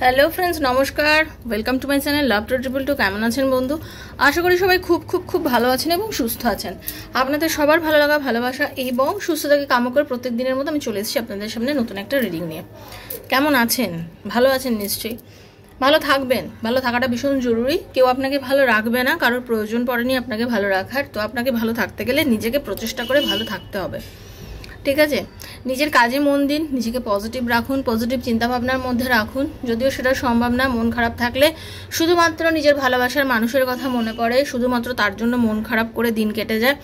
Hello friends, নমস্কার। Welcome to my channel লাভ 222। কেমন আছেন বন্ধু? আশা করি সবাই খুব খুব খুব ভালো আছেন এবং সুস্থ আছেন। আপনাদের সবার ভালো লাগা, ভালোবাসা এবং সুস্থতাকে কামনা করে প্রত্যেক দিনের মতো আমি চলে এসেছি আপনাদের সামনে নতুন একটা রিডিং নিয়ে। কেমন আছেন? ভালো আছেন নিশ্চয়ই। ভালো থাকবেন, ভালো থাকাটা ভীষণ জরুরি। কেউ আপনাকে ভালো রাখবে না, কারোর প্রয়োজন পড়েনি আপনাকে ভালো রাখার। তো আপনাকে ভালো থাকতে গেলে নিজেকে প্রচেষ্টা করে ভালো থাকতে হবে, ঠিক আছে? নিজের কাজে মন দিন, নিজেকে পজিটিভ রাখুন, পজিটিভ চিন্তাভাবনার মধ্যে রাখুন। যদিও সেটা সম্ভব না, মন খারাপ থাকলে শুধুমাত্র নিজের ভালোবাসার মানুষের কথা মনে পড়ে, শুধুমাত্র তার জন্য মন খারাপ করে দিন কেটে যায়।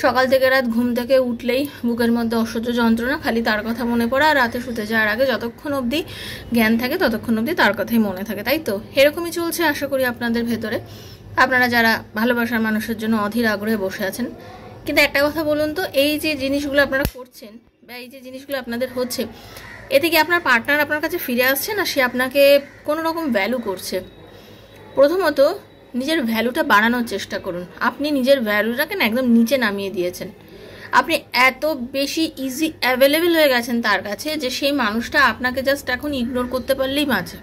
সকাল থেকে রাত ঘুম থেকে উঠলেই বুকের মধ্যে অসহ্য যন্ত্রণা, খালি তার কথা মনে পড়ে। আর রাতে শুতে যাওয়ার আগে যতক্ষণ অবধি জ্ঞান থাকে ততক্ষণ অবধি তার কথাই মনে থাকে, তাই তো? এরকমই চলছে আশা করি আপনাদের ভেতরে, আপনারা যারা ভালোবাসার মানুষের জন্য অধীর আগ্রহে বসে আছেন। কিন্তু একটা কথা বলুন তো, এই যে জিনিসগুলো আপনারা করছেন বা এই যে জিনিসগুলো আপনাদের হচ্ছে, এতে কি আপনার পার্টনার আপনার কাছে ফিরে আসছে, না সে আপনাকে কোনো রকম ভ্যালু করছে? প্রথমত নিজের ভ্যালুটা বাড়ানোর চেষ্টা করুন। আপনি নিজের ভ্যালুটাকে না একদম নিচে নামিয়ে দিয়েছেন। আপনি এত বেশি ইজি অ্যাভেলেবেল হয়ে গেছেন তার কাছে যে সেই মানুষটা আপনাকে জাস্ট এখন ইগনোর করতে পারলেই বাঁচে,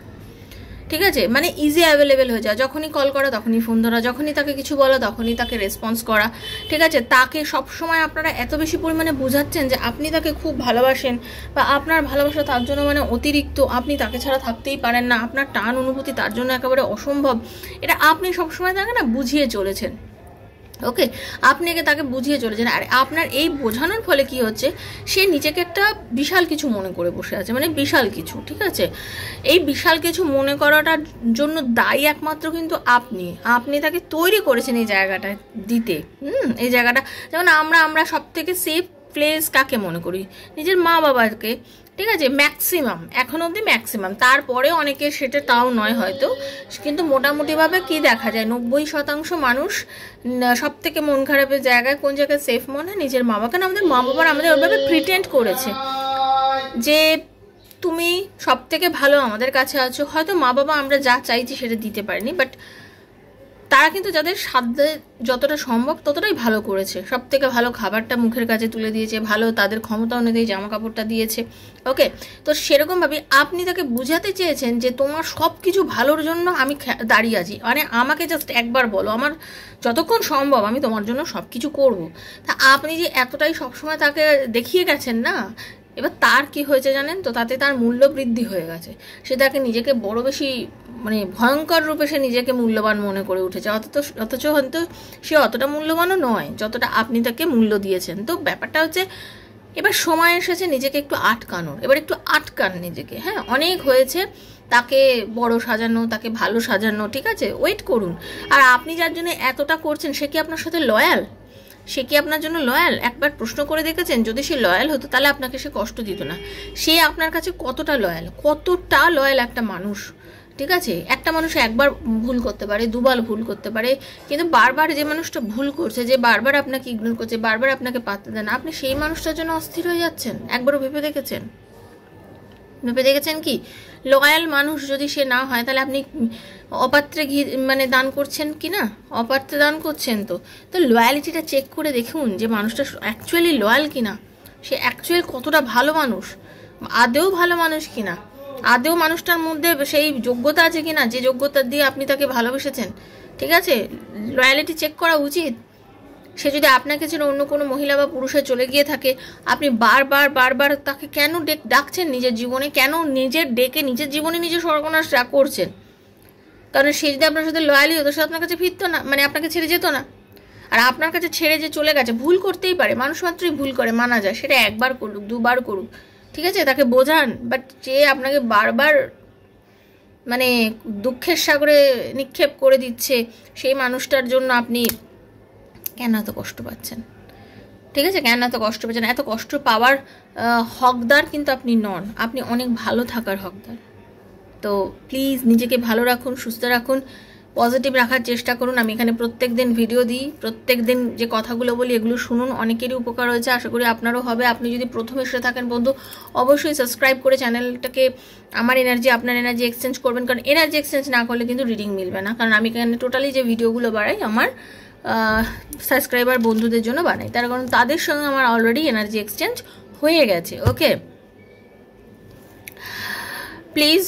ঠিক আছে? মানে ইজি অ্যাভেলেবেল হয়ে যায়। যখনই কল করা তখনই ফোন ধরা, যখনই তাকে কিছু বলা তখনই তাকে রেসপন্স করা, ঠিক আছে? তাকে সবসময় আপনারা এত বেশি পরিমাণে বোঝাচ্ছেন যে আপনি তাকে খুব ভালোবাসেন বা আপনার ভালোবাসা তার জন্য মানে অতিরিক্ত, আপনি তাকে ছাড়া থাকতেই পারেন না, আপনার টান অনুভূতি তার জন্য একেবারে অসম্ভব। এটা আপনি সবসময় তাকে না বুঝিয়ে চলেছেন, ওকে? আপনি আগে তাকে বুঝিয়ে চলেছেন। আর আপনার এই বোঝানোর ফলে কি হচ্ছে, সে নিজেকে একটা বিশাল কিছু মনে করে বসে আছে, মানে বিশাল কিছু, ঠিক আছে? এই বিশাল কিছু মনে করাটার জন্য দায়ী একমাত্র কিন্তু আপনি তাকে তৈরি করেছেন এই জায়গাটা দিতে। এই জায়গাটা যেমন আমরা সব থেকে সেফ প্লেস কাকে মনে করি? নিজের মা বাবাকে, ঠিক আছে? ম্যাক্সিমাম, এখন অবধি ম্যাক্সিমাম, তারপরে অনেকে সেটা তাও নয় হয়তো, কিন্তু মোটামুটিভাবে কি দেখা যায়, 90% মানুষ সব থেকে মন খারাপের জায়গায় কোন জায়গায় সেফ মনে হয়? নিজের মা বাবাকে। আমাদের মা বাবার আমাদের ওইভাবে প্রিটেন্ড করেছে যে তুমি সব থেকে ভালো আমাদের কাছে আছো। হয়তো মা বাবা আমরা যা চাইছি সেটা দিতে পারিনি, বাট তারা কিন্তু যাদের সাধ্যে যতটা সম্ভব ততটাই ভালো করেছে। সব থেকে ভালো খাবারটা মুখের কাছে তুলে দিয়েছে, ভালো তাদের ক্ষমতা অনুযায়ী জামা কাপড়টা দিয়েছে, ওকে? তো সেরকমভাবে আপনি তাকে বুঝাতে চেয়েছেন যে তোমার সব কিছু ভালোর জন্য আমি দাঁড়িয়ে আছি, মানে আমাকে জাস্ট একবার বলো, আমার যতক্ষণ সম্ভব আমি তোমার জন্য সব কিছু করবো। তা আপনি যে এতটাই সবসময় তাকে দেখিয়ে গেছেন না, এবার তার কি হয়েছে জানেন তো? তাতে তার মূল্য বৃদ্ধি হয়ে গেছে। সে তাকে নিজেকে বড় বেশি মানে ভয়ঙ্কর রূপে সে নিজেকে মূল্যবান মনে করে উঠেছে, অথচ হয়তো সে অতটা মূল্যবানও নয় যতটা আপনি তাকে মূল্য দিয়েছেন। তো ব্যাপারটা হচ্ছে এবার সময় এসেছে নিজেকে একটু আটকানোর। এবার একটু আটকান নিজেকে, হ্যাঁ? অনেক হয়েছে তাকে বড় সাজানো, তাকে ভালো সাজানো, ঠিক আছে? ওয়েট করুন। আর আপনি যার জন্য এতটা করছেন, সে কি আপনার সাথে লয়াল? সে কি আপনার জন্য লয়াল? একবার প্রশ্ন করে দেখেছেন? যদি সে লয়াল হতো তাহলে আপনাকে সে কষ্ট দিত না। সে আপনার কাছে কতটা লয়াল একটা মানুষ, ঠিক আছে? একটা মানুষ একবার ভুল করতে পারে, দুবার ভুল করতে পারে, কিন্তু বারবার যে মানুষটা ভুল করছে, যে বারবার আপনাকে ইগনোর করছে, বারবার আপনাকে পাত্তা দেন, আপনি সেই মানুষটার জন্য অস্থির হয়ে যাচ্ছেন। একবারও ভেবে দেখেছেন কি? লয়াল মানুষ যদি সে না হয় তাহলে আপনি অপাত্রে ঘি মানে দান করছেন কি না? অপাত্রে দান করছেন। তো লয়ালিটিটা চেক করে দেখুন যে মানুষটা অ্যাকচুয়ালি লয়াল কিনা, সে অ্যাকচুয়ালি কতটা ভালো মানুষ, আদেও ভালো মানুষ কিনা, আদেও মানুষটার মধ্যে সেই যোগ্যতা আছে কিনা যে যোগ্যতা দিয়ে আপনি তাকে ভালোবেসেছেন, ঠিক আছে? লয়ালিটি চেক করা উচিত। সে যদি আপনাকে ছেড়ে অন্য কোনো মহিলা বা পুরুষে চলে গিয়ে থাকে, আপনি বারবার তাকে কেন ডাকছেন নিজের জীবনে? কেন নিজের ডেকে নিজের জীবনে নিজে সর্বনাশ করছেন? কারণ সে যদি আপনার সাথে লয়ালি হতো, সে আপনার কাছে ফিরতো না, মানে আপনাকে ছেড়ে যেত না। আর আপনার কাছে ছেড়ে যে চলে গেছে, ভুল করতেই পারে, মানুষ মাত্রই ভুল করে, মানা যায়। সেটা একবার করুক, দুবার করুক, ঠিক আছে? তাকে বোঝান। বাট যে আপনাকে বারবার মানে দুঃখের সাগরে নিক্ষেপ করে দিচ্ছে, সেই মানুষটার জন্য আপনি কেন এত কষ্ট পাচ্ছেন? ঠিক আছে? কেন এত কষ্ট পাচ্ছেন? এত কষ্ট পাওয়ার হকদার কিন্তু আপনি নন, আপনি অনেক ভালো থাকার হকদার। তো প্লিজ নিজেকে ভালো রাখুন, সুস্থ রাখুন, পজিটিভ রাখার চেষ্টা করুন। আমি এখানে প্রত্যেক দিন ভিডিও দিই, প্রত্যেক দিন যে কথাগুলো বলি এগুলো শুনুন, অনেকেরই উপকার হয়েছে, আশা করি আপনারও হবে। আপনি যদি প্রথম এসে থাকেন বন্ধু, অবশ্যই সাবস্ক্রাইব করে চ্যানেলটাকে আমার এনার্জি আপনার এনার্জি এক্সচেঞ্জ করবেন, কারণ এনার্জি এক্সচেঞ্জ না করলে কিন্তু রিডিং মিলবে না। কারণ আমি এখানে টোটালি যে ভিডিওগুলো বাড়াই আমার সাবস্ক্রাইবার বন্ধুদের জন্য বানাই, তার কারণ তাদের সঙ্গে আমার অলরেডি এনার্জি এক্সচেঞ্জ হয়ে গেছে, ওকে? প্লিজ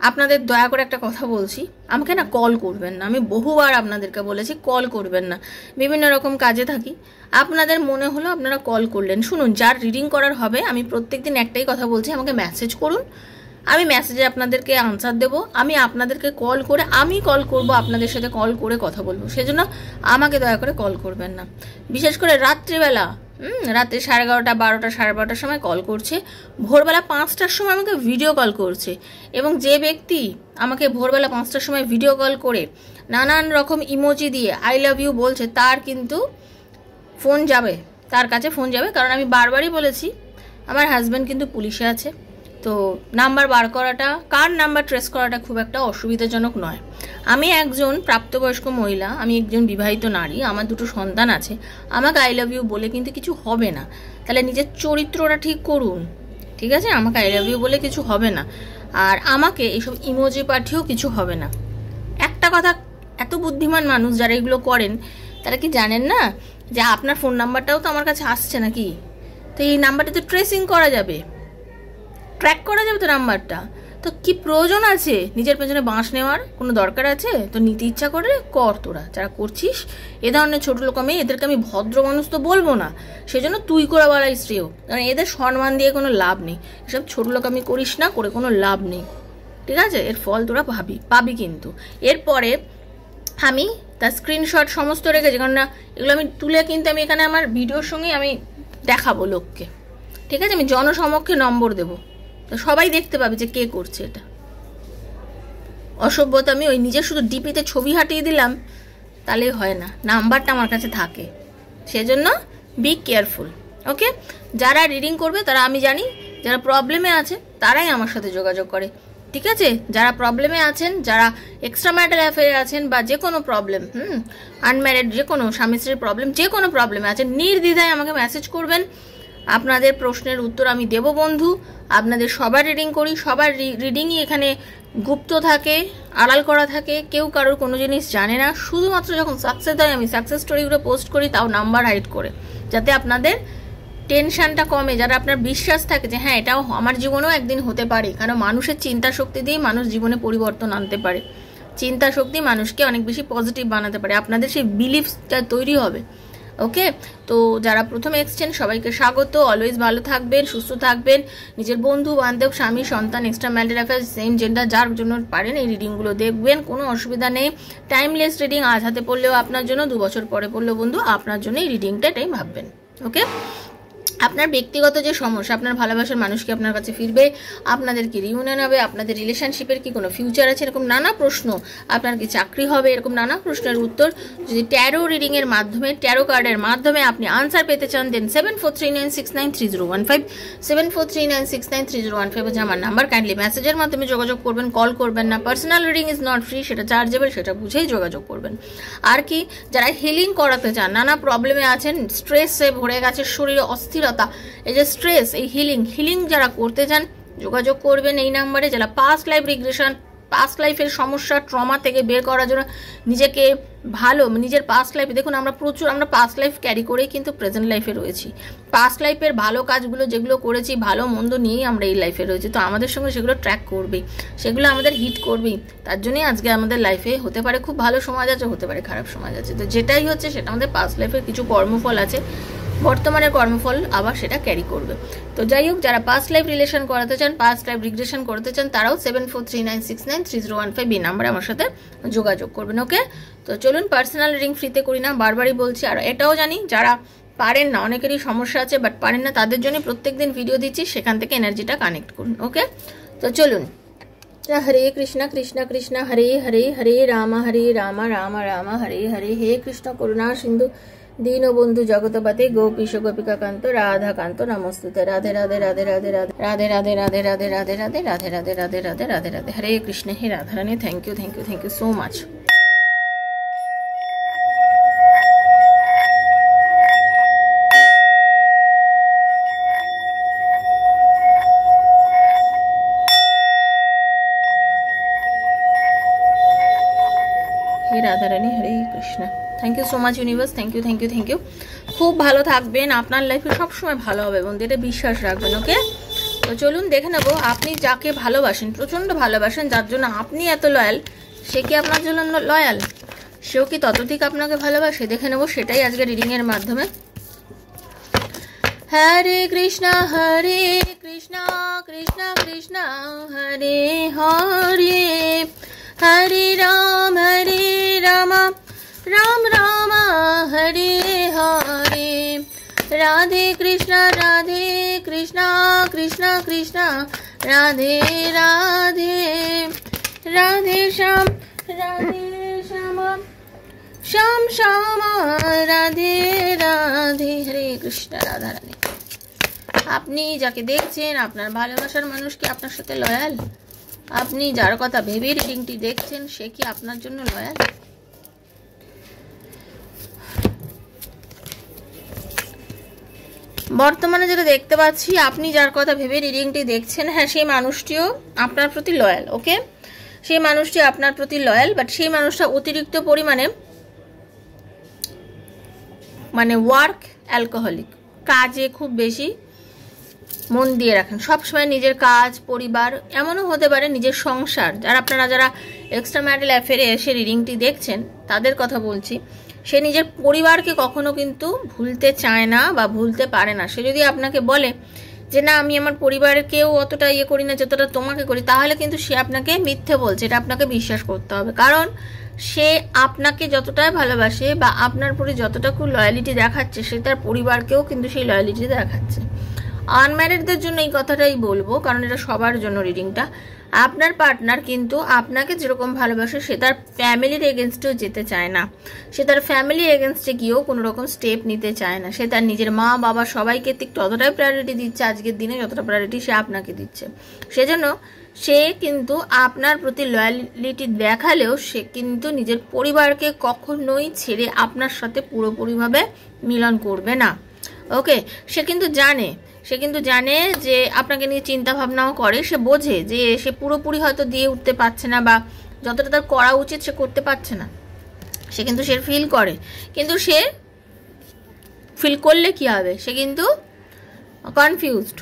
আপনাদের দয়া করে একটা কথা বলছি, আমাকে না কল করবেন না। আমি বহুবার আপনাদেরকে বলেছি কল করবেন না, বিভিন্ন রকম কাজে থাকি। আপনাদের মনে হলো আপনারা কল করলেন। শুনুন, যার রিডিং করার হবে আমি প্রত্যেকদিন একটাই কথা বলছি, আমাকে মেসেজ করুন, আমি মেসেজে আপনাদেরকে আনসার দেবো। আমি আপনাদেরকে কল করে আমি কল করব, আপনাদের সাথে কল করে কথা বলবো। সেজন্য আমাকে দয়া করে কল করবেন না। বিশেষ করে রাত্রিবেলা, রাত্রে 11:30, 12টা, 12:30টার সময় কল করছে, ভোরবেলা 5টার সময় আমাকে ভিডিও কল করছে। এবং যে ব্যক্তি আমাকে ভোরবেলা 5টার সময় ভিডিও কল করে নানান রকম ইমোজি দিয়ে আই লাভ ইউ বলছে, তার কিন্তু ফোন যাবে, তার কাছে ফোন যাবে। কারণ আমি বারবারই বলেছি আমার হাজব্যান্ড কিন্তু পুলিশে আছে, তো নাম্বার বার করাটা, কার নাম্বার ট্রেস করাটা খুব একটা অসুবিধাজনক নয়। আমি একজন প্রাপ্তবয়স্ক মহিলা, আমি একজন বিবাহিত নারী, আমার 2টো সন্তান আছে। আমাকে আই লাভ ইউ বলে কিন্তু কিছু হবে না। তাহলে নিজের চরিত্রটা ঠিক করুন, ঠিক আছে? আমাকে আই লাভ ইউ বলে কিছু হবে না, আর আমাকে এইসব ইমোজি পাঠিয়েও কিছু হবে না। একটা কথা, এত বুদ্ধিমান মানুষ যারা এগুলো করেন, তারা কি জানেন না যে আপনার ফোন নাম্বারটাও তো আমার কাছে আসছে নাকি? তো এই নাম্বারটা তো ট্রেসিং করা যাবে, ট্র্যাক করা যাবে তো নাম্বারটা। তো কি প্রয়োজন আছে নিজের পেছনে বাঁশ নেওয়ার? কোনো দরকার আছে? তো নিতে ইচ্ছা করে কর, তোরা যারা করছিস এ ধরনের ছোট লোক। আমি এদেরকে আমি ভদ্র মানুষ তো বলবো না, সেজন্য তুই করে বলাই শ্রেয়, কারণ এদের সম্মান দিয়ে কোনো লাভ নেই। এসব ছোট লোক আমি করিস না, করে কোনো লাভ নেই, ঠিক আছে? এর ফল তোরা পাবি কিন্তু। এরপরে আমি তার স্ক্রিনশট সমস্ত রেখেছি, কারণ না এগুলো আমি তুলে কিন্তু আমি এখানে আমার ভিডিওর সঙ্গে আমি দেখাবো লোককে, ঠিক আছে? আমি জনসমক্ষে নম্বর দেবো, তো সবাই দেখতে পাবে যে কে করছে এটা। অসভ্যতা আমি ওই নিজের শুধু ডিপিতে ছবি হাঁটিয়ে দিলাম তাহলেই হয় না, নাম্বারটা আমার কাছে থাকে। সেজন্য বি কেয়ারফুল, ওকে? যারা রিডিং করবে তারা, আমি জানি যারা প্রবলেমে আছে তারাই আমার সাথে যোগাযোগ করে, ঠিক আছে? যারা প্রবলেমে আছেন, যারা এক্সট্রা ম্যারিটাল অ্যাফেয়ারে আছেন, বা যে কোনো প্রবলেম, আনম্যারিড, যে কোনো স্বামী স্ত্রীর প্রবলেম, যে কোনো প্রবলেমে আছেন, নির্দ্বিধায় আমাকে মেসেজ করবেন। আপনাদের প্রশ্নের উত্তর আমি দেব বন্ধু। আপনাদের সবার রিডিং করি, সবার রিডিংই এখানে গুপ্ত থাকে, আড়াল করা থাকে, কেউ কারোর কোনো জিনিস জানে না। শুধুমাত্র যখন সাকসেস হয় আমি সাকসেস স্টোরিগুলো পোস্ট করি, তাও নাম্বার হাইড করে, যাতে আপনাদের টেনশনটা কমে, যারা আপনার বিশ্বাস থাকে যে হ্যাঁ এটাও আমার জীবনেও একদিন হতে পারে। কারণ মানুষের চিন্তা শক্তি দিয়েই মানুষ জীবনে পরিবর্তন আনতে পারে। চিন্তা শক্তি মানুষকে অনেক বেশি পজিটিভ বানাতে পারে, আপনাদের সেই বিলিফটা তৈরি হবে, ওকে? তো যারা প্রথমে এসছেন সবাইকে স্বাগত। অলওয়েজ ভালো থাকবেন, সুস্থ থাকবেন। নিজের বন্ধু বান্ধব, স্বামী, সন্তান, extra marital affairs, same gender, যার জন্য পারেন এই রিডিংগুলো দেখবেন, কোনো অসুবিধা নেই। টাইমলেস রিডিং, আজ হাতে পড়লেও আপনার জন্য, 2 বছর পরে পড়লেও বন্ধু আপনার জন্য এই রিডিংটা, এটাই ভাববেন, ওকে? আপনার ব্যক্তিগত যে সমস্যা, আপনার ভালোবাসার মানুষকে আপনার কাছে ফিরবে, আপনাদের কি রিউনিয়ন হবে, আপনাদের রিলেশনশিপের কি কোনো ফিউচার আছে, এরকম নানা প্রশ্ন, আপনার কি চাকরি হবে, এরকম নানা প্রশ্নের উত্তর যদি ট্যারো রিডিংয়ের মাধ্যমে, ট্যারো কার্ডের মাধ্যমে আপনি আনসার পেতে চান, দেন 7439693015, 7439693015 হচ্ছে আমার নাম্বার। কাইন্ডলি মেসেজের মাধ্যমে যোগাযোগ করবেন, কল করবেন না। Personal reading is not free, সেটা চার্জেবল, সেটা বুঝেই যোগাযোগ করবেন। আর কি, যারা হিলিং করাতে চান, নানা প্রবলেমে আছেন, স্ট্রেসে ভরে গেছে শরীরে, অস্থিরতা, এই যে স্ট্রেস, এই হিলিং যারা করতে চান যোগাযোগ করবেন এই নাম্বারে। যারা পাস্ট লাইফ রিগ্রেশন, পাস্ট লাইফের সমস্যা, ট্রমা থেকে বের করার জন্য নিজেকে ভালো, নিজের পাস্ট লাইফে, দেখুন আমরা পাস্ট লাইফ ক্যারি করেই কিন্তু প্রেজেন্ট লাইফে রয়েছি। পাস্ট লাইফের ভালো কাজগুলো যেগুলো করেছি, ভালো মন্দ নিয়েই আমরা এই লাইফে রয়েছি, তো আমাদের সঙ্গে সেগুলো ট্র্যাক করবেই, সেগুলো আমাদের হিট করবেই। তার জন্যই আজকে আমাদের লাইফে হতে পারে খুব ভালো সমাজ আছে, হতে পারে খারাপ সমাজ আছে, তো যেটাই হচ্ছে সেটা আমাদের পাস্ট লাইফের কিছু কর্মফল আছে, বর্তমানের কর্মফল আবার সেটা ক্যারি করবে। তো যাই হোক, যারা পাস্ট লাইফ রিলেশন করাতে চান, পাস্ট লাইফ রিগ্রেশন করতে চান, তারাও 7439693015 এই নাম্বারে আমার সাথে যোগাযোগ করবেন, ওকে? তো চলুন, পার্সোনাল রিডিং ফ্রিতে করি না, বারবারই বলছি। আর এটাও জানি যারা পারেন না, অনেকেরই সমস্যা আছে বাট পারেন না, তাদের জন্য প্রত্যেকদিন ভিডিও দিচ্ছি, সেখান থেকে এনার্জিটা কানেক্ট করুন, ওকে? তো চলুন, হরে কৃষ্ণ কৃষ্ণ কৃষ্ণ হরে হরে, হরে রাম রাম রাম হরে হরে, হে কৃষ্ণ করুণা সিন্ধু দীনবন্ধু জগৎপতে গোপীশ গোপিকা কান্ত রাধা কান্ত নমস্তুতে। রাধে রাধে রাধে রাধে রাধে রাধে রাধে রাধে রাধে রাধে রাধে রাধে রাধে রাধে রাধে রাধে রাধে। হরে কৃষ্ণ, হে Radharani, thank you thank you thank you so much. হে Radharani, Hare Krishna. Thank you so much universe, thank you thank you thank you. খুব ভালো থাকবেন, আপনার লাইফে সবসময় ভালো হবে বন্ধু, এটা বিশ্বাস রাখবেন, ওকে? তো তো চলুন দেখে নেব আপনি যাকে ভালোবাসেন, প্রচণ্ড ভালোবাসেন, যার জন্য আপনি এত লয়াল, সে কি আপনার জন্য লয়াল? সেও কি ততোধিক আপনাকে ভালোবাসে? দেখে নেব সেটাই আজকে রিডিংয়ের মাধ্যমে। হরে কৃষ্ণ কৃষ্ণ কৃষ্ণ হরে হরে, হরে রাম রাম রাম হরে হরে, রাধে কৃষ্ণ কৃষ্ণ কৃষ্ণ রাধে রাধে, রাধে শ্যাম শ্যাম শ্যাম রাধে রাধে, হরে কৃষ্ণ রাধা রাধে। আপনি যাকে দেখছেন, আপনার ভালোবাসার মানুষ কি আপনার সাথে লয়াল? আপনি যার কথা ভেবে রিডিংটি দেখছেন, সে কি আপনার জন্য লয়াল? বর্তমানে যেটা দেখতে পাচ্ছি, আপনি যার কথা ভেবে রিডিংটি দেখছেন, হ্যাঁ সেই মানুষটিও আপনার প্রতি লয়াল। ওকে, সেই মানুষটি আপনার প্রতি লয়াল, বাট সেই মানুষটা অতিরিক্ত পরিমাণে মানে ওয়ার্ক অ্যালকোহলিক, কাজে খুব বেশি মন দিয়ে রাখেন সবসময়, নিজের কাজ, পরিবার, এমনও হতে পারে নিজের সংসার। আপনারা যারা এক্সট্রা ম্যারিটাল অ্যাফেয়ারে এসে রিডিংটি দেখছেন তাদের কথা বলছি। সে নিজের পরিবারকে কখনো কিন্তু ভুলতে চায় না বা ভুলতে পারে না। সে যদি আপনাকে বলে যে না আমি আমার পরিবারকেও অতটা ইয়ে করি না যতটা তোমাকে করি, তাহলে কিন্তু সে আপনাকে মিথ্যে বলছে, এটা আপনাকে বিশ্বাস করতে হবে। কারণ সে আপনাকে যতটাই ভালোবাসে বা আপনার প্রতি যতটুকু লয়ালিটি দেখাচ্ছে, সে তার পরিবারকেও কিন্তু সেই লয়ালিটি দেখাচ্ছে। আনম্যারিডদের জন্য এই কথাটাই বলবো, কারণ এটা সবার জন্য রিডিংটা। আপনার পার্টনার কিন্তু আপনাকে যেরকম ভালোবাসে, সে তার ফ্যামিলির এগেনস্টেও যেতে চায় না, সে তার ফ্যামিলির এগেনস্টে গিয়েও কোনো রকম স্টেপ নিতে চায় না। সে তার নিজের মা বাবা সবাইকে ঠিক ততটাই প্রায়োরিটি দিচ্ছে আজকের দিনে যতটা প্রায়োরিটি সে আপনাকে দিচ্ছে। সেজন্য সে কিন্তু আপনার প্রতি লয়ালিটি দেখালেও সে কিন্তু নিজের পরিবারকে কখনোই ছেড়ে আপনার সাথে পুরোপুরিভাবে মিলন করবে না। ওকে, সে কিন্তু জানে যে আপনাকে নিয়ে চিন্তা ভাবনাও করে, সে বোঝে যে সে পুরোপুরি হয়তো দিয়ে উঠতে পারছে না বা যতটা তার করা উচিত সে করতে পারছে না, সে কিন্তু সে ফিল করে। কিন্তু সে ফিল করলে কি হবে, সে কিন্তু কনফিউজড,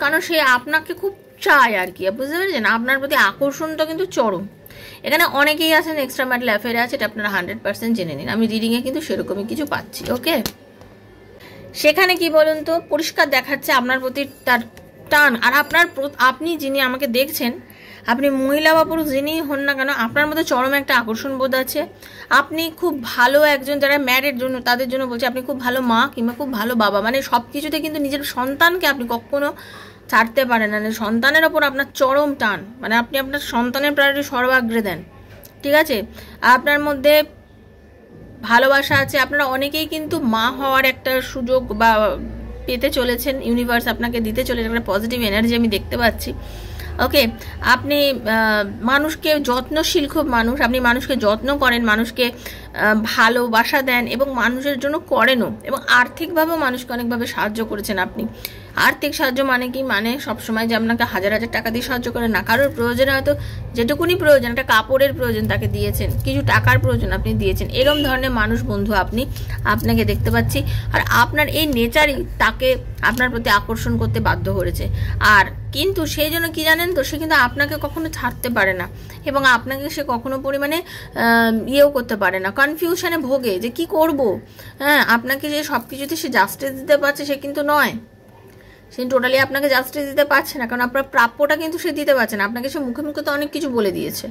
কারণ সে আপনাকে খুব চায় আর কি, বুঝতে পেরেছেন? আপনার প্রতি আকর্ষণটা কিন্তু চরম। এখানে অনেকেই আছেন এক্সট্রা ম্যারিটাল অ্যাফেয়ারে আছে, এটা আপনারা 100% জেনে নিন। আমি রিডিংয়ে কিন্তু সেরকমই কিছু পাচ্ছি। ওকে, সেখানে কি বলুন তো, পরিষ্কার দেখাচ্ছে আপনার প্রতি তার টান। আর আপনি যিনি আমাকে দেখছেন, আপনি মহিলা বা পুরুষ যিনিই হন না কেন, আপনার মধ্যে চরম একটা আকর্ষণ বোধ আছে। আপনি খুব ভালো একজন, যারা ম্যারিড জন্য তাদের জন্য বলছি, আপনি খুব ভালো মা কিংবা খুব ভালো বাবা, মানে সব কিছুতে কিন্তু নিজের সন্তানকে আপনি কখনো ছাড়তে পারেন না। সন্তানের ওপর আপনার চরম টান, মানে আপনি আপনার সন্তানের প্রায়োরিটি সর্বাগ্রে দেন, ঠিক আছে? আপনার মধ্যে ভালোবাসা আছে। আপনারা অনেকেই কিন্তু মা হওয়ার একটা সুযোগ বা পেতে চলেছেন, ইউনিভার্স আপনাকে দিতে চলেছে একটা পজিটিভ এনার্জি আমি দেখতে পাচ্ছি। ওকে, আপনি মানুষকে যত্নশীল খুব মানুষ, আপনি মানুষকে যত্ন করেন, মানুষকে ভালোবাসা দেন এবং মানুষের জন্য করেনও, এবং আর্থিকভাবেও মানুষকে অনেকভাবে সাহায্য করেছেন আপনি। আর্থিক সাহায্য মানে কি, মানে সবসময় যে আপনাকে হাজার হাজার টাকা দিয়ে সাহায্য করেন না, কারোর প্রয়োজনে হয়তো যেটুকুনি প্রয়োজন, একটা কাপড়ের প্রয়োজন তাকে দিয়েছেন, কিছু টাকার প্রয়োজন আপনি দিয়েছেন, এরকম ধরনের মানুষ বন্ধু আপনাকে দেখতে পাচ্ছি। আর আপনার এই নেচারই তাকে আপনার প্রতি আকর্ষণ করতে বাধ্য করেছে। আর কিন্তু সেই জন্য কি জানেন তো, সে কিন্তু আপনাকে কখনো ছাড়তে পারে না এবং আপনাকে সে কখনো পরিমাণে ইয়েও করতে পারে না, কনফিউশনে ভোগে যে কি করব। হ্যাঁ, আপনাকে যে সব কিছুতে সে জাস্টিস দিতে পারছে সে কিন্তু নয়, সে টোটালি আপনাকে জাস্টিস দিতে পারছে না, কারণ আপনার প্রাপ্যটা কিন্তু সে দিতে পারছে না। আপনাকে সে মুখে মুখে তো অনেক কিছু বলে দিয়েছে,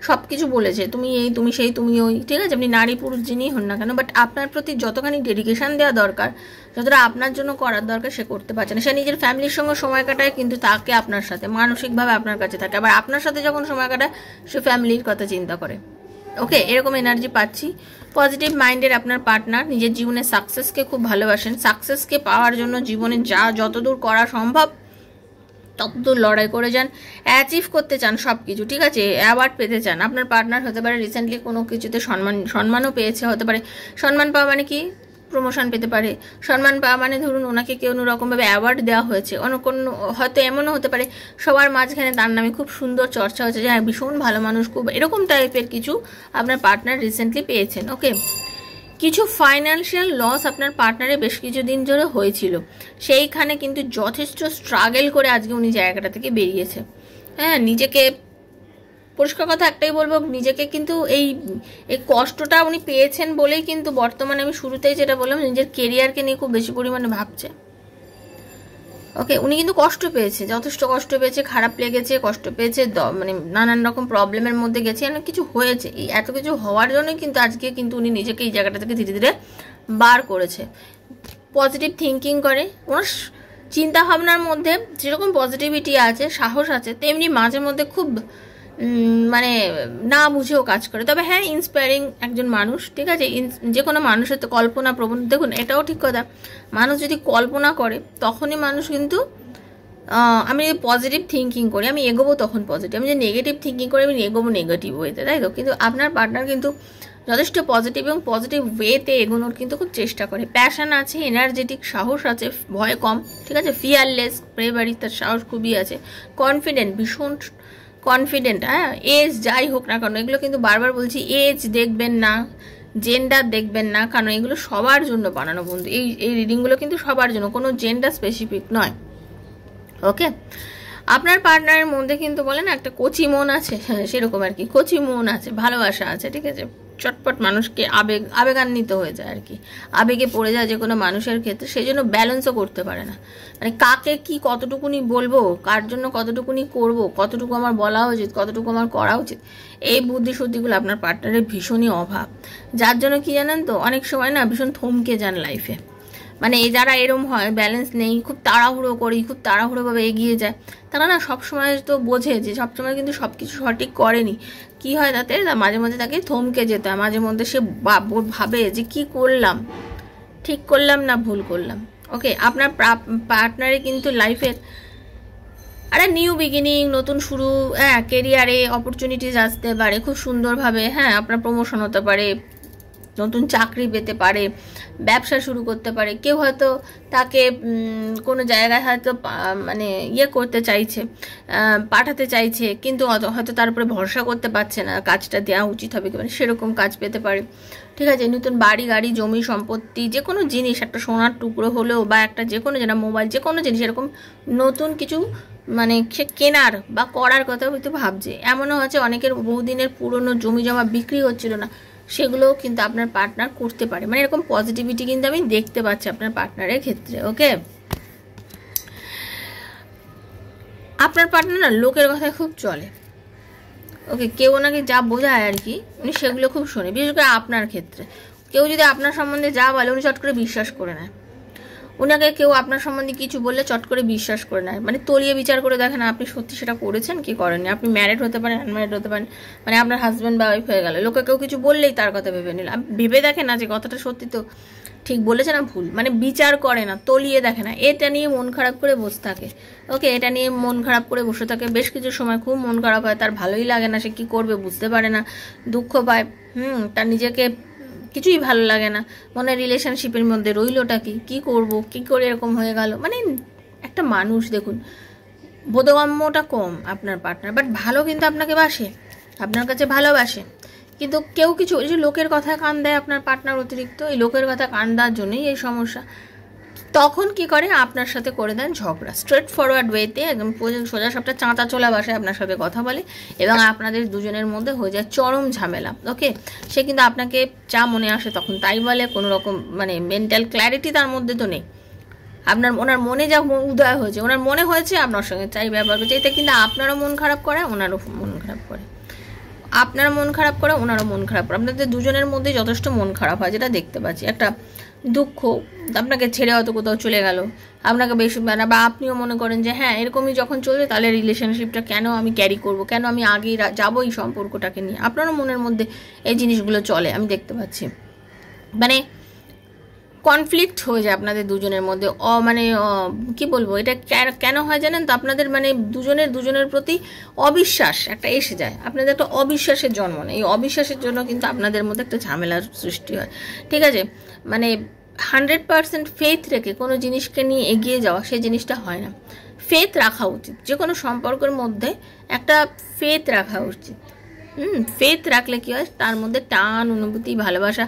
সব কিছু বলেছে, তুমি এই, তুমি সেই, তুমি ওই, ঠিক আছে? আপনি নারী পুরুষ যিনিই হন না কেন, বাট আপনার প্রতি যতখানি ডেডিকেশন দেওয়া দরকার, যতটা আপনার জন্য করার দরকার, সে করতে পারছে না। সে নিজের ফ্যামিলির সঙ্গে সময় কাটায়, কিন্তু তাকে আপনার সাথে মানসিকভাবে আপনার কাছে থাকে। আবার আপনার সাথে যখন সময় কাটায়, সে ফ্যামিলির কথা চিন্তা করে। ওকে, এরকম এনার্জি পাচ্ছি। পজিটিভ মাইন্ডের আপনার পার্টনার নিজের জীবনে সাকসেসকে খুব ভালোবাসেন, সাকসেসকে পাওয়ার জন্য জীবনে যতদূর করা সম্ভব ততদূর লড়াই করে যান, অ্যাচিভ করতে চান সব কিছু, ঠিক আছে? অ্যাওয়ার্ড পেতে চান। আপনার পার্টনার হতে পারে রিসেন্টলি কোনো কিছুতে সম্মানও পেয়েছে, হতে পারে সম্মান পাওয়া মানে কি, প্রমোশন পেতে পারে। সম্মান পাওয়া মানে ধরুন ওনাকে কেউ রকমভাবে অ্যাওয়ার্ড দেওয়া হয়েছে, হয়তো এমনও হতে পারে সবার মাঝখানে তার নামে খুব সুন্দর চর্চা হচ্ছে যে হ্যাঁ ভীষণ ভালো মানুষ, খুব এরকম টাইপের কিছু আপনার পার্টনার রিসেন্টলি পেয়েছেন। ওকে, কিছু ফাইন্যান্সিয়াল লস আপনার পার্টনারে বেশ কিছুদিন ধরে হয়েছিল, সেইখানে কিন্তু যথেষ্ট স্ট্রাগল করে আজকে উনি জায়গাটা থেকে বেরিয়েছে। হ্যাঁ, নিজেকে পরিষ্কার কথা একটাই বলবো, নিজেকে কিন্তু এই কষ্টটা উনি পেয়েছেন বলেই কিন্তু বর্তমানে আমি শুরুতেই যেটা বললাম, নিজের কেরিয়ারকে নিয়ে খুব বেশি পরিমাণে ভাবছে। ওকে, উনি কিন্তু কষ্ট পেয়েছে, যথেষ্ট কষ্ট পেয়েছে, খারাপ লেগেছে, কষ্ট পেয়েছে, মানে নানান রকম প্রবলেমের মধ্যে গেছে, অনেক কিছু হয়েছে। এই এত কিছু হওয়ার জন্যই কিন্তু আজকে কিন্তু উনি নিজেকে এই জায়গাটা থেকে ধীরে ধীরে বার করেছে। পজিটিভ থিঙ্কিং করে, ওনার চিন্তা ভাবনার মধ্যে যেরকম পজিটিভিটি আছে, সাহস আছে, তেমনি মাঝে মধ্যে খুব মানে না বুঝেও কাজ করে। তবে হ্যাঁ, ইন্সপায়ারিং একজন মানুষ, ঠিক আছে। যে কোনো মানুষের তো কল্পনা প্রবণ, দেখুন এটাও ঠিক কথা, মানুষ যদি কল্পনা করে তখনই মানুষ কিন্তু, আমি যদি পজিটিভ থিঙ্কিং করি আমি এগোবো তখন পজিটিভ, আমি যদি নেগেটিভ থিঙ্কিং করি আমি এগোবো নেগেটিভ ওয়েতে, তাই তো। কিন্তু আপনার পার্টনার কিন্তু যথেষ্ট পজিটিভ এবং পজিটিভ ওয়েতে এগোনোর কিন্তু খুব চেষ্টা করে, প্যাশন আছে, এনার্জেটিক, সাহস আছে, ভয় কম, ঠিক আছে, ফিয়ারলেস, ব্রেভারি, তার সাহস খুবই আছে, কনফিডেন্ট, ভীষণ কনফিডেন্ট। হ্যাঁ, এজ যাই হোক না কেন, এগুলো কিন্তু বারবার বলছি, এজ দেখবেন না, জেন্ডার দেখবেন না, কারণ এগুলো সবার জন্য বানানো বন্ধু। এই রিডিংগুলো কিন্তু সবার জন্য, কোনো জেন্ডার স্পেসিফিক নয়। ওকে, আপনার পার্টনারের মধ্যে কিন্তু বলে না একটা কচি মন আছে, সেরকম আর কি, কচি মন আছে, ভালোবাসা আছে, ঠিক আছে। চটপট মানুষকে আবেগান্বিত হয়ে যায় আর কি, আবেগে পড়ে যায় যে কোনো মানুষের ক্ষেত্রে, সেই জন্য ব্যালেন্সও করতে পারে না। মানে কাকে কি কতটুকুনি বলবো, কার জন্য কতটুকুনি করব, কতটুকু আমার বলা উচিত, কতটুকু আমার করা উচিত, এই বুদ্ধি শুদ্ধিগুলো আপনার পার্টনারের ভীষণই অভাব। যার জন্য কি জানেন তো, অনেক সময় না ভীষণ থমকে যান লাইফে। মানে যারা এরম হয়, ব্যালেন্স নেই, খুব তাড়াহুড়ো করি, খুব তাড়াহুড়োভাবে এগিয়ে যায়, তারা না সবসময় তো বোঝে যে সবসময় কিন্তু সব কিছু সঠিক করেনি। কি হয় তাতে, মাঝে মাঝে তাকে থমকে যেতে হয়, মাঝে মধ্যে সে ভাবে যে কি করলাম, ঠিক করলাম না ভুল করলাম। ওকে, আপনার পার্টনারে কিন্তু লাইফের আরে নিউ বিগিনিং, নতুন শুরু, হ্যাঁ, কেরিয়ারে অপরচুনিটিস আসতে পারে খুব সুন্দরভাবে, হ্যাঁ, আপনার প্রমোশন হতে পারে, নতুন চাকরি পেতে পারে, ব্যবসা শুরু করতে পারে, কেউ হয়তো তাকে কোনো জায়গায় হয়তো মানে ইয়ে করতে চাইছে, পাঠাতে চাইছে, কিন্তু হয়তো তার উপরে ভরসা করতে পারছে না, কাজটা দেওয়া উচিত হবে কি, মানে সেরকম কাজ পেতে পারে, ঠিক আছে। নতুন বাড়ি, গাড়ি, জমি, সম্পত্তি, যে কোনো জিনিস, একটা সোনার টুকরো হলেও বা একটা যে কোনো যেটা মোবাইল, যে কোনো জিনিস এরকম নতুন কিছু মানে সে কেনার বা করার কথা হয়তো ভাবছে। এমনও হচ্ছে অনেকের বহুদিনের পুরনো জমি জমা বিক্রি হচ্ছিল না, সেগুলোও কিন্তু আপনার পার্টনার করতে পারে। মানে এরকম পজিটিভিটি কিন্তু আমি দেখতে পাচ্ছি আপনার পার্টনারের ক্ষেত্রে। ওকে, আপনার পার্টনার না লোকের কথায় খুব চলে। ওকে, কেউ ওনাকে যা বোঝায় আর কি, উনি সেগুলো খুব শোনে। বিশেষ করে আপনার ক্ষেত্রে কেউ যদি আপনার সম্বন্ধে যা বলে উনি চট করে বিশ্বাস করে নেয়। ওনাকে কেউ আপনার সম্বন্ধে কিছু বললে চট করে বিশ্বাস করে নেয়, মানে তলিয়ে বিচার করে দেখেন আপনি সত্যি সেটা করেছেন কি করেননি। আপনি ম্যারিড হতে পারেন, আনম্যারিড হতে পারেন, মানে আপনার হাজব্যান্ড বা ওয়াইফ হয়ে গেল, লোকে কেউ কিছু বললেই তার কথা ভেবে নিল, ভেবে দেখে না যে কথাটা সত্যি তো ঠিক বলেছে না ভুল, মানে বিচার করে না, তলিয়ে দেখে না, এটা নিয়ে মন খারাপ করে বসে থাকে। ওকে, এটা নিয়ে মন খারাপ করে বসে থাকে, বেশ কিছু সময় খুব মন খারাপ হয়, তার ভালোই লাগে না, সে কি করবে বুঝতে পারে না, দুঃখ পায়, তার নিজেকে কিছুই ভালো লাগে না, মনে রিলেশনশিপের মধ্যে রইলোটা কি করব, কি করে এরকম হয়ে গেল। মানে একটা মানুষ দেখুন, বোধগম্যটা কম আপনার পার্টনার, বাট ভালো কিন্তু আপনাকে বাসে, আপনার কাছে ভালোবাসে, কিন্তু কেউ কিছু ওই যে লোকের কথা কান দেয় আপনার পার্টনার অতিরিক্ত, এই লোকের কথা কান দেওয়ার জন্যই এই সমস্যা। তখন কি করে, আপনার সাথে করে দেন ঝগড়া, স্ট্রেট ফরওয়ার্ড ওয়েতে একদম সোজা সবটা চাঁচা চলা ভাষায় আপনার সাথে কথা বলে, এবং আপনাদের দুজনের মধ্যে হয়ে যায় চরম ঝামেলা। ওকে, সে কিন্তু আপনাকে যা মনে আসে তখন তাই বলে, কোনো রকম মানে মেন্টাল ক্ল্যারিটি তার মধ্যে তো নেই। ওনার মনে যা উদয় হয়েছে, ওনার মনে হয়েছে আপনার সঙ্গে চাই ব্যবহার করছে, এতে কিন্তু আপনারও মন খারাপ করে, ওনারও মন খারাপ করে, আপনারও মন খারাপ করে, ওনারও মন খারাপ করে, আপনাদের দুজনের মধ্যে যথেষ্ট মন খারাপ হয়, যেটা দেখতে পাচ্ছি। একটা দুঃখ, আপনাকে ছেড়ে হয়তো কোথাও চলে গেল, আপনাকে বেশি বা আপনিও মনে করেন যে হ্যাঁ এরকমই যখন চলবে তাহলে রিলেশনশিপটা কেন আমি ক্যারি করব, কেন আমি আগেই যাবো এই সম্পর্কটাকে নিয়ে, আপনারও মনের মধ্যে এই জিনিসগুলো চলে, আমি দেখতে পাচ্ছি। মানে কনফ্লিক্ট হয়ে যায় আপনাদের দুজনের মধ্যে, মানে কি বলবো, এটা কেন হয় জানেন তো, আপনাদের মানে দুজনের প্রতি অবিশ্বাস একটা এসে যায়, আপনাদের একটা অবিশ্বাসের জন্ম নেই, এই অবিশ্বাসের জন্য কিন্তু আপনাদের মধ্যে একটা ঝামেলার সৃষ্টি হয়, ঠিক আছে। মানে 100% ফেথ রেখে কোনো জিনিসকে নিয়ে এগিয়ে যাওয়া, সেই জিনিসটা হয় না। ফেথ রাখা উচিত, যে কোনো সম্পর্কের মধ্যে একটা ফেথ রাখা উচিত। ফেথ রাখলে কি হয়, তার মধ্যে টান, অনুভূতি, ভালোবাসা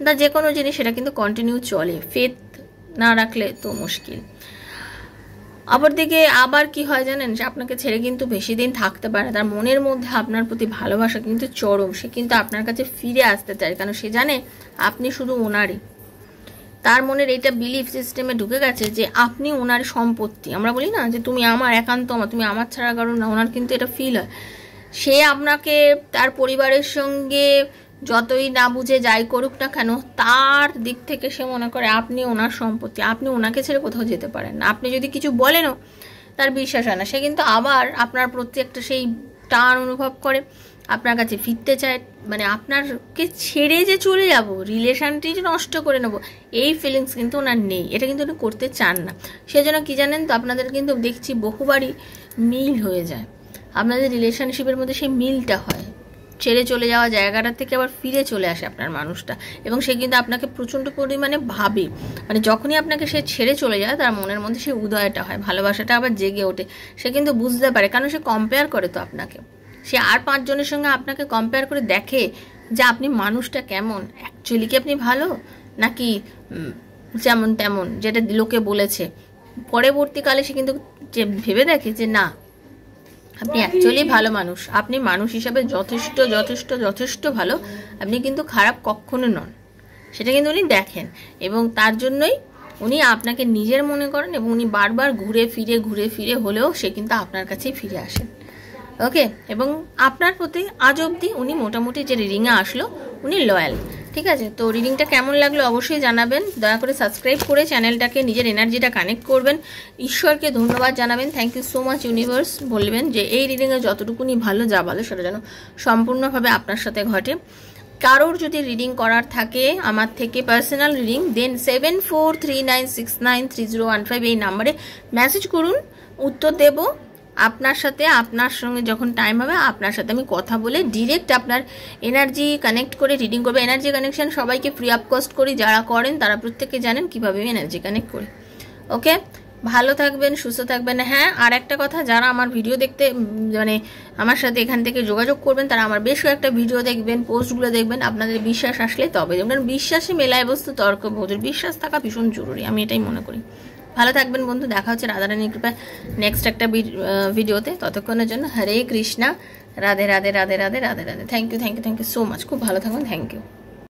বা যে কোনো জিনিস সেটা কিন্তু কন্টিনিউ চলে, ফেথ না রাখলে তো মুশকিল। অপরদিকে আবার কি হয় জানেন, সে আপনাকে ছেড়ে কিন্তু বেশি দিন থাকতে পারে না, তার মনের মধ্যে আপনার প্রতি ভালোবাসা কিন্তু চরম, সে কিন্তু আপনার কাছে ফিরে আসতে চায়, কারণ সে জানে আপনি শুধু ওনারই। তার মনের এইটা বিলিফ সিস্টেমে ঢুকে গেছে যে আপনি ওনার সম্পত্তি। আমরা বলি না যে তুমি আমার, একান্ত আমার, তুমি আমার ছাড়া কারণ না, ওনার কিন্তু এটা ফিল হয়। সে আপনাকে তার পরিবারের সঙ্গে যতই না বুঝে যাই করুক না কেন, তার দিক থেকে সে মনে করে আপনি ওনার সম্পত্তি, আপনি ওনাকে ছেড়ে কোথাও যেতে পারেন না। আপনি যদি কিছু বলেনও তার বিশ্বাস হয় না, সে কিন্তু আবার আপনার প্রতি একটা সেই টান অনুভব করে, আপনার কাছে ফিরতে চায়, মানে আপনারকে ছেড়ে যে চলে যাব, রিলেশনটি যে নষ্ট করে নেব, এই ফিলিংস কিন্তু ওনার নেই, এটা কিন্তু উনি করতে চান না। সেজন্য কি জানেন তো, আপনাদের কিন্তু দেখছি বহুবারই মিল হয়ে যায়, আপনাদের রিলেশনশিপের মধ্যে সেই মিলটা হয়, ছেড়ে চলে যাওয়া জায়গাটা থেকে আবার ফিরে চলে আসে আপনার মানুষটা, এবং সে কিন্তু আপনাকে প্রচণ্ড পরিমাণে ভাবে, মানে যখনই আপনাকে সে ছেড়ে চলে যায় তার মনের মধ্যে সেই উদয়টা হয়, ভালোবাসাটা আবার জেগে ওঠে। সে কিন্তু বুঝতে পারে, কারণ সে কম্পেয়ার করে তো আপনাকে, সে আর 5 জনের সঙ্গে আপনাকে কম্পেয়ার করে দেখে যে আপনি মানুষটা কেমন, অ্যাকচুয়ালি কি আপনি ভালো নাকি যেমন তেমন যেটা লোকে বলেছে। পরবর্তীকালে সে কিন্তু যে ভেবে দেখে যে না, আপনি অ্যাকচুয়ালি ভালো মানুষ, আপনি মানুষ হিসাবে যথেষ্ট যথেষ্ট যথেষ্ট ভালো, আপনি কিন্তু খারাপ কখনো নন, সেটা কিন্তু উনি দেখেন, এবং তার জন্যই উনি আপনাকে নিজের মনে করেন, এবং উনি বারবার ঘুরে ফিরে হলেও সে কিন্তু আপনার কাছেই ফিরে আসেন। ওকে, এবং আপনার প্রতি আজ অবধি উনি মোটামুটি যে রিডিংয়ে আসলো উনি লয়াল। ঠিক আছে, তো রিডিংটা কেমন লাগলো অবশ্যই জানাবেন, দয়া করে সাবস্ক্রাইব করে চ্যানেলটাকে, নিজের এনার্জিটা কানেক্ট করবেন, ঈশ্বরকে ধন্যবাদ জানাবেন, thank you so much universe, বলবেন যে এই রিডিংয়ে যতটুকুনি ভালো, যা ভালো সেটা যেন সম্পূর্ণভাবে আপনার সাথে ঘটে। কারোর যদি রিডিং করার থাকে আমার থেকে পার্সোনাল রিডিং, দেন 7439693015 এই নাম্বারে মেসেজ করুন, উত্তর দেব। আপনার সাথে, আপনার সঙ্গে যখন টাইম হবে আপনার সাথে আমি কথা বলে ডিরেক্ট আপনার এনার্জি কানেক্ট করে রিডিং করবে। এনার্জি কানেকশন সবাইকে ফ্রি অফ কস্ট করি, যারা করেন তারা প্রত্যেকে জানেন কীভাবে আমি এনার্জি কানেক্ট করি। ওকে, ভালো থাকবেন, সুস্থ থাকবেন। হ্যাঁ, আর একটা কথা, যারা আমার ভিডিও দেখতে মানে আমার সাথে এখান থেকে যোগাযোগ করবেন, তারা আমার বেশ কয়েকটা ভিডিও দেখবেন, পোস্টগুলো দেখবেন, আপনাদের বিশ্বাস আসলে তবে, যেমন বিশ্বাসে মেলায় বস্তু তর্ক বহুদূর, বিশ্বাস থাকা ভীষণ জরুরি, আমি এটাই মনে করি। ভালো থাকবেন বন্ধু, দেখা হচ্ছে রাধারানীর কৃপায় নেক্সট একটা ভিডিওতে। ততক্ষণের জন্য Hare Krishna, Radhe Radhe Radhe Radhe Radhe Radhe. Thank you so much, খুব ভালো থাকবেন, থ্যাংক ইউ।